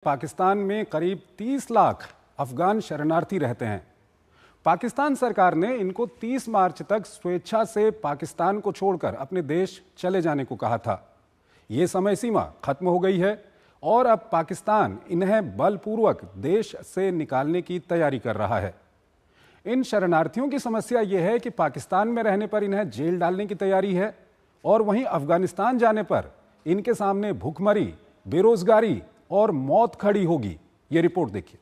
पाकिस्तान में करीब 30 लाख अफगान शरणार्थी रहते हैं। पाकिस्तान सरकार ने इनको 30 मार्च तक स्वेच्छा से पाकिस्तान को छोड़कर अपने देश चले जाने को कहा था। ये समय सीमा खत्म हो गई है और अब पाकिस्तान इन्हें बलपूर्वक देश से निकालने की तैयारी कर रहा है। इन शरणार्थियों की समस्या यह है कि पाकिस्तान में रहने पर इन्हें जेल डालने की तैयारी है और वहीं अफगानिस्तान जाने पर इनके सामने भूखमरी, बेरोजगारी और मौत खड़ी होगी। ये रिपोर्ट देखिए।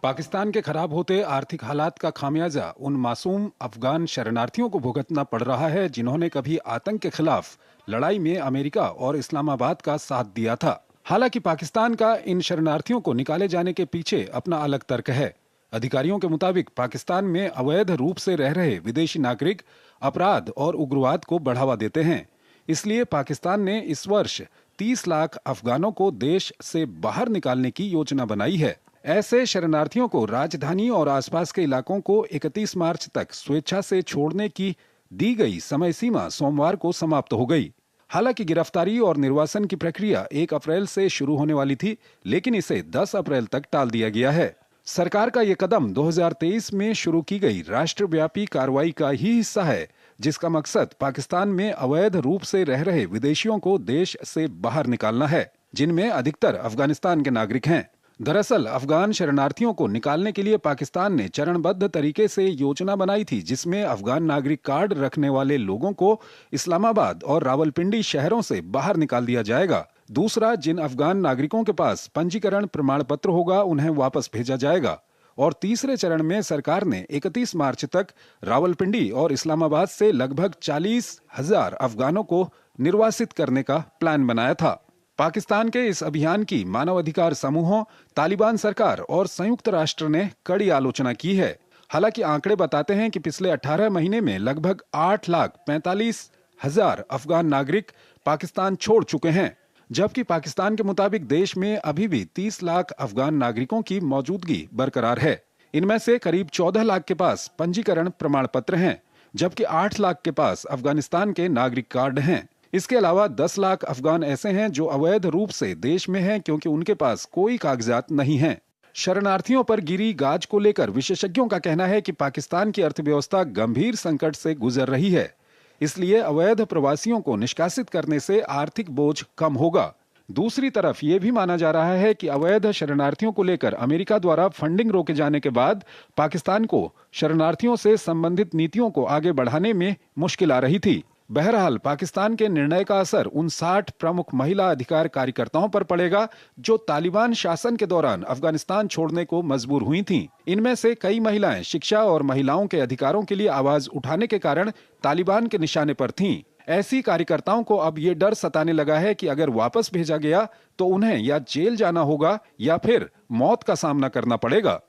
पाकिस्तान के खराब होते आर्थिक हालात का खामियाजा उन मासूम अफगान शरणार्थियों को भुगतना पड़ रहा है जिन्होंने कभी आतंक के खिलाफ लड़ाई में अमेरिका और इस्लामाबाद का साथ दिया था। हालांकि पाकिस्तान का इन शरणार्थियों को निकाले जाने के पीछे अपना अलग तर्क है। अधिकारियों के मुताबिक पाकिस्तान में अवैध रूप से रह रहे विदेशी नागरिक अपराध और उग्रवाद को बढ़ावा देते हैं। इसलिए पाकिस्तान ने इस वर्ष 30 लाख अफगानों को देश से बाहर निकालने की योजना बनाई है। ऐसे शरणार्थियों को राजधानी और आसपास के इलाकों को 31 मार्च तक स्वेच्छा से छोड़ने की दी गई समय सीमा सोमवार को समाप्त हो गई। हालांकि गिरफ्तारी और निर्वासन की प्रक्रिया 1 अप्रैल से शुरू होने वाली थी, लेकिन इसे 10 अप्रैल तक टाल दिया गया है। सरकार का यह कदम 2023 में शुरू की गई राष्ट्रव्यापी कार्रवाई का ही हिस्सा है, जिसका मकसद पाकिस्तान में अवैध रूप से रह रहे विदेशियों को देश से बाहर निकालना है, जिनमें अधिकतर अफगानिस्तान के नागरिक हैं। दरअसल अफगान शरणार्थियों को निकालने के लिए पाकिस्तान ने चरणबद्ध तरीके से योजना बनाई थी, जिसमें अफगान नागरिक कार्ड रखने वाले लोगों को इस्लामाबाद और रावलपिंडी शहरों से बाहर निकाल दिया जाएगा। दूसरा, जिन अफगान नागरिकों के पास पंजीकरण प्रमाण पत्र होगा उन्हें वापस भेजा जाएगा। और तीसरे चरण में सरकार ने 31 मार्च तक रावलपिंडी और इस्लामाबाद से लगभग 40,000 अफगानों को निर्वासित करने का प्लान बनाया था। पाकिस्तान के इस अभियान की मानवाधिकार समूहों, तालिबान सरकार और संयुक्त राष्ट्र ने कड़ी आलोचना की है। हालांकि आंकड़े बताते हैं कि पिछले 18 महीने में लगभग 8,45,000 अफगान नागरिक पाकिस्तान छोड़ चुके हैं, जबकि पाकिस्तान के मुताबिक देश में अभी भी 30 लाख अफगान नागरिकों की मौजूदगी बरकरार है। इनमें से करीब 14 लाख के पास पंजीकरण प्रमाण पत्र हैं, जबकि 8 लाख के पास अफगानिस्तान के नागरिक कार्ड हैं। इसके अलावा 10 लाख अफगान ऐसे हैं जो अवैध रूप से देश में हैं, क्योंकि उनके पास कोई कागजात नहीं हैं। शरणार्थियों पर गिरी गाज को लेकर विशेषज्ञों का कहना है कि पाकिस्तान की अर्थव्यवस्था गंभीर संकट से गुजर रही है, इसलिए अवैध प्रवासियों को निष्कासित करने से आर्थिक बोझ कम होगा। दूसरी तरफ ये भी माना जा रहा है कि अवैध शरणार्थियों को लेकर अमेरिका द्वारा फंडिंग रोके जाने के बाद पाकिस्तान को शरणार्थियों से संबंधित नीतियों को आगे बढ़ाने में मुश्किल आ रही थी। बहरहाल पाकिस्तान के निर्णय का असर उन 60 प्रमुख महिला अधिकार कार्यकर्ताओं पर पड़ेगा जो तालिबान शासन के दौरान अफगानिस्तान छोड़ने को मजबूर हुई थीं। इनमें से कई महिलाएं शिक्षा और महिलाओं के अधिकारों के लिए आवाज उठाने के कारण तालिबान के निशाने पर थीं। ऐसी कार्यकर्ताओं को अब ये डर सताने लगा है कि अगर वापस भेजा गया तो उन्हें या जेल जाना होगा या फिर मौत का सामना करना पड़ेगा।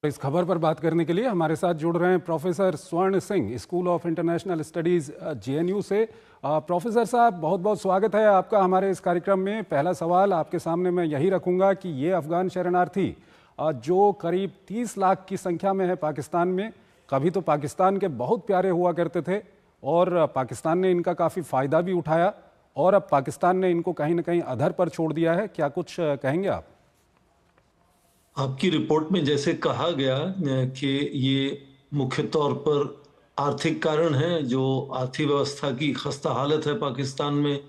इस खबर पर बात करने के लिए हमारे साथ जुड़ रहे हैं प्रोफेसर स्वर्ण Singh, school of international studies JNU से। प्रोफेसर साहब, बहुत बहुत स्वागत है आपका हमारे इस कार्यक्रम में। पहला सवाल आपके सामने मैं यही रखूंगा कि ये अफगान शरणार्थी जो करीब 30 लाख की संख्या में है पाकिस्तान में, कभी तो पाकिस्तान के बहुत प्यारे हुआ करते थे और पाकिस्तान ने इनका काफ़ी फ़ायदा भी उठाया और अब पाकिस्तान ने इनको कहीं ना कहीं अधर पर छोड़ दिया है। क्या कुछ कहेंगे आप? आपकी रिपोर्ट में जैसे कहा गया कि ये मुख्य तौर पर आर्थिक कारण है, जो आर्थिक व्यवस्था की खस्ता हालत है पाकिस्तान में,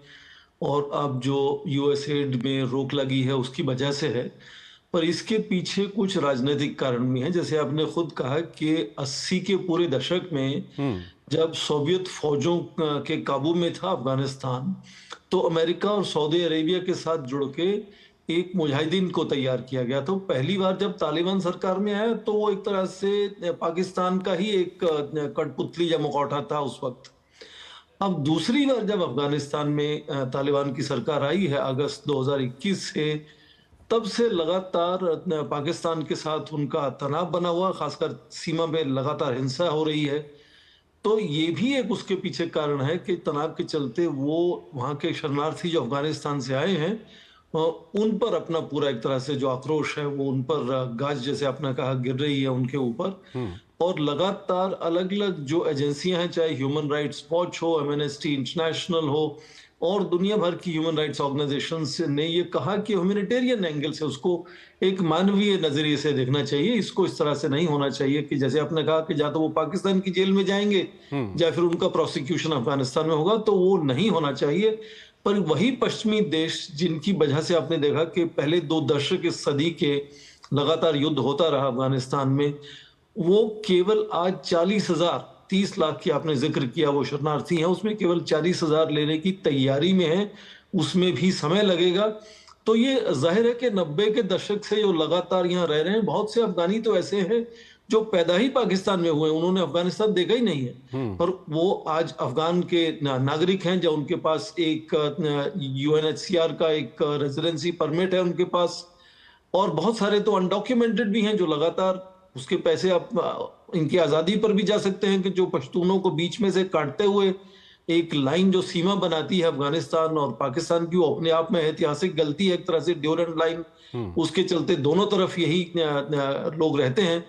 और अब जो USAID में रोक लगी है उसकी वजह से है। पर इसके पीछे कुछ राजनीतिक कारण भी हैं। जैसे आपने खुद कहा कि 80 के पूरे दशक में जब सोवियत फौजों के काबू में था अफगानिस्तान, तो अमेरिका और सऊदी अरेबिया के साथ जुड़ के एक मुजाहिदीन को तैयार किया गया। तो पहली बार जब तालिबान सरकार में आया तो वो एक तरह से पाकिस्तान का ही एक कठपुतली या मुखौटा था उस वक्त। अब दूसरी बार जब अफगानिस्तान में तालिबान की सरकार आई है अगस्त 2021 से, तब से लगातार पाकिस्तान के साथ उनका तनाव बना हुआ, खासकर सीमा में लगातार हिंसा हो रही है। तो ये भी एक उसके पीछे कारण है कि तनाव के चलते वो वहाँ के शरणार्थी जो अफगानिस्तान से आए हैं उन पर अपना पूरा एक तरह से जो आक्रोश है वो उन पर गाज, जैसे आपने कहा, गिर रही है उनके ऊपर। और लगातार अलग अलग जो एजेंसियां हैं, चाहे ह्यूमन राइट्स वॉच हो, एमनेस्टी इंटरनेशनल हो, और दुनिया भर की ह्यूमन राइट्स ऑर्गेनाइजेशंस ने ये कहा कि ह्यूमैनिटेरियन एंगल से उसको एक मानवीय नजरिए से देखना चाहिए, इसको इस तरह से नहीं होना चाहिए कि जैसे आपने कहा कि या तो वो पाकिस्तान की जेल में जाएंगे या फिर उनका प्रोसिक्यूशन अफगानिस्तान में होगा, तो वो नहीं होना चाहिए। पर वही पश्चिमी देश जिनकी वजह से आपने देखा कि पहले 2 दशक इस सदी के लगातार युद्ध होता रहा अफगानिस्तान में, वो केवल आज 40,000, 30 लाख की आपने जिक्र किया वो शरणार्थी हैं, उसमें केवल 40,000 लेने की तैयारी में है, उसमें भी समय लगेगा। तो ये जाहिर है कि 90 के दशक से जो लगातार यहाँ रह रहे हैं, बहुत से अफगानी तो ऐसे हैं जो पैदा ही पाकिस्तान में हुए, उन्होंने अफगानिस्तान देखा ही नहीं है, पर वो आज अफगान के नागरिक हैं, जो उनके पास एक यूएनएचसीआर का एक रेजिडेंसी परमिट है उनके पास, और बहुत सारे तो अनडॉक्यूमेंटेड भी हैं जो लगातार उसके पैसे आप इनकी आजादी पर भी जा सकते हैं कि जो पश्तूनों को बीच में से काटते हुए एक लाइन जो सीमा बनाती है अफगानिस्तान और पाकिस्तान की, वो अपने आप में ऐतिहासिक गलती है, एक तरह से ड्यूरेंट लाइन, उसके चलते दोनों तरफ यही लोग रहते हैं।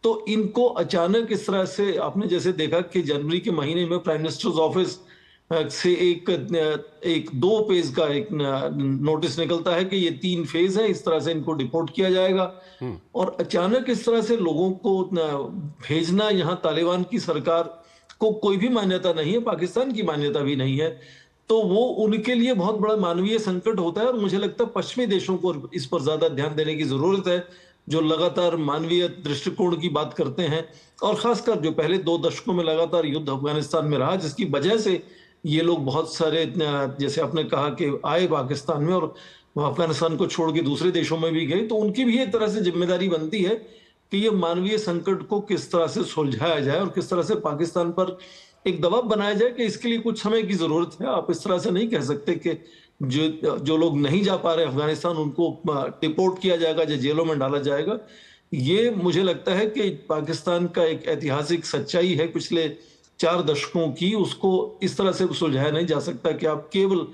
तो इनको अचानक इस तरह से आपने जैसे देखा कि जनवरी के महीने में प्राइम मिनिस्टर्स ऑफिस से एक 2 फेज का एक नोटिस निकलता है कि ये 3 फेज है, इस तरह से इनको डिपोर्ट किया जाएगा। और अचानक इस तरह से लोगों को भेजना, यहाँ तालिबान की सरकार को कोई भी मान्यता नहीं है, पाकिस्तान की मान्यता भी नहीं है, तो वो उनके लिए बहुत बड़ा मानवीय संकट होता है। और मुझे लगता है पश्चिमी देशों को इस पर ज्यादा ध्यान देने की जरूरत है, जो लगातार मानवीय दृष्टिकोण की बात करते हैं, और खासकर जो पहले 2 दशकों में लगातार युद्ध अफगानिस्तान में रहा, जिसकी वजह से ये लोग बहुत सारे जैसे आपने कहा कि आए पाकिस्तान में और अफगानिस्तान को छोड़ के दूसरे देशों में भी गए, तो उनकी भी एक तरह से जिम्मेदारी बनती है कि ये मानवीय संकट को किस तरह से सुलझाया जाए और किस तरह से पाकिस्तान पर एक दबाव बनाया जाए कि इसके लिए कुछ समय की जरूरत है। आप इस तरह से नहीं कह सकते कि जो लोग नहीं जा पा रहे अफगानिस्तान उनको डिपोर्ट किया जाएगा या जेलों में डाला जाएगा। ये मुझे लगता है कि पाकिस्तान का एक ऐतिहासिक सच्चाई है पिछले 4 दशकों की, उसको इस तरह से सुलझाया नहीं जा सकता कि आप केवल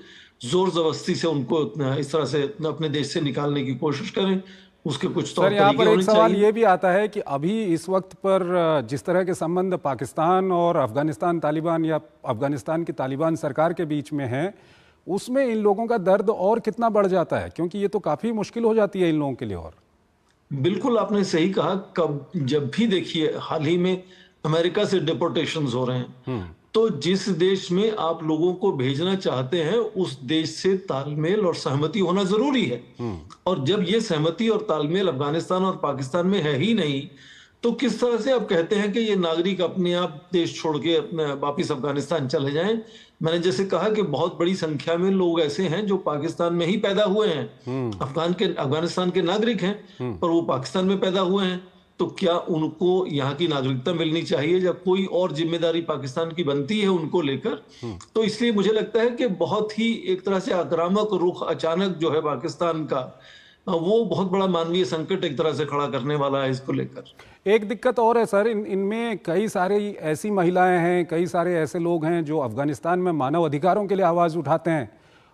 जोर जबरदस्ती से उनको इस तरह से अपने देश से निकालने की कोशिश करें। उसके कुछ तौर सर, यहाँ तरीके पर एक होने सवाल चाहिए। ये भी आता है कि अभी इस वक्त पर जिस तरह के संबंध पाकिस्तान और अफगानिस्तान तालिबान या अफगानिस्तान की तालिबान सरकार के बीच में हैं, उसमें इन लोगों का दर्द और कितना बढ़ जाता है, क्योंकि ये तो काफ़ी मुश्किल हो जाती है इन लोगों के लिए। और बिल्कुल आपने सही कहा। कब जब भी देखिए हाल ही में अमेरिका से डिपोर्टेशंस हो रहे हैं, तो जिस देश में आप लोगों को भेजना चाहते हैं उस देश से तालमेल और सहमति होना जरूरी है। और जब ये सहमति और तालमेल अफगानिस्तान और पाकिस्तान में है ही नहीं, तो किस तरह से आप कहते हैं कि ये नागरिक अपने आप देश छोड़ के अपने वापिस अफगानिस्तान चले जाएं। मैंने जैसे कहा कि बहुत बड़ी संख्या में लोग ऐसे हैं जो पाकिस्तान में ही पैदा हुए हैं, अफगानिस्तान के नागरिक हैं, पर वो पाकिस्तान में पैदा हुए हैं। तो क्या उनको यहाँ की नागरिकता मिलनी चाहिए या कोई और जिम्मेदारी पाकिस्तान की बनती है उनको लेकर? तो इसलिए मुझे लगता है कि बहुत ही एक तरह से आक्रामक रुख अचानक जो है पाकिस्तान का, वो बहुत बड़ा मानवीय संकट एक तरह से खड़ा करने वाला है इसको लेकर। एक दिक्कत और है सर, इनमें कई सारी ऐसी महिलाएं हैं, कई सारे ऐसे लोग हैं जो अफगानिस्तान में मानव अधिकारों के लिए आवाज़ उठाते हैं,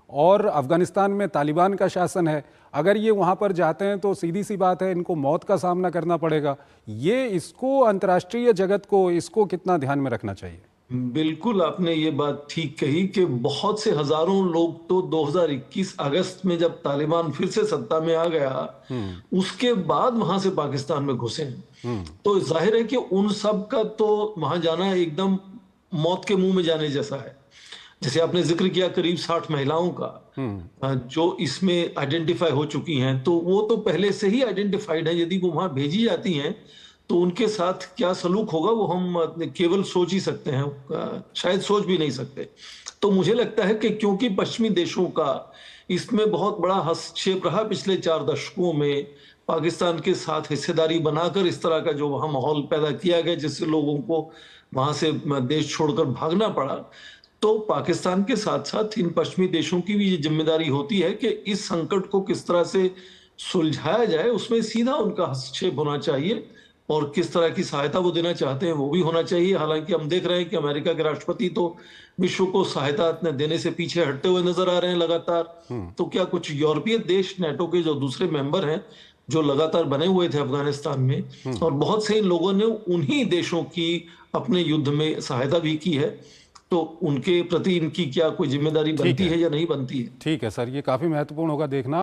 और अफगानिस्तान में तालिबान का शासन है। अगर ये वहाँ पर जाते हैं तो सीधी सी बात है, इनको मौत का सामना करना पड़ेगा। ये इसको अंतर्राष्ट्रीय जगत को इसको कितना ध्यान में रखना चाहिए? बिल्कुल आपने ये बात ठीक कही कि बहुत से हजारों लोग तो 2021 अगस्त में जब तालिबान फिर से सत्ता में आ गया, उसके बाद वहां से पाकिस्तान में घुसे हैं। तो जाहिर है कि उन सब का तो वहां जाना एकदम मौत के मुंह में जाने जैसा है। जैसे आपने जिक्र किया करीब 60 महिलाओं का जो इसमें आइडेंटिफाई हो चुकी हैं, तो वो तो पहले से ही आइडेंटिफाइड है। यदि वो वहां भेजी जाती हैं तो उनके साथ क्या सलूक होगा वो हम केवल सोच ही सकते हैं, शायद सोच भी नहीं सकते। तो मुझे लगता है कि क्योंकि पश्चिमी देशों का इसमें बहुत बड़ा हस्तक्षेप रहा पिछले 4 दशकों में, पाकिस्तान के साथ हिस्सेदारी बनाकर इस तरह का जो वहां माहौल पैदा किया गया जिससे लोगों को वहां से देश छोड़कर भागना पड़ा, तो पाकिस्तान के साथ साथ इन पश्चिमी देशों की भी ये जिम्मेदारी होती है कि इस संकट को किस तरह से सुलझाया जाए, उसमें सीधा उनका हस्तक्षेप होना चाहिए और किस तरह की सहायता वो देना चाहते हैं वो भी होना चाहिए। हालांकि हम देख रहे हैं कि अमेरिका के राष्ट्रपति तो विश्व को सहायता देने से पीछे हटते हुए नजर आ रहे हैं लगातार। तो क्या कुछ यूरोपीय देश नेटो के जो दूसरे मेंबर हैं जो लगातार बने हुए थे अफगानिस्तान में, और बहुत से इन लोगों ने उन्हीं देशों की अपने युद्ध में सहायता भी की है। तो उनके प्रति इनकी क्या कोई जिम्मेदारी बनती है या नहीं बनती है? ठीक है सर, ये काफ़ी महत्वपूर्ण होगा देखना।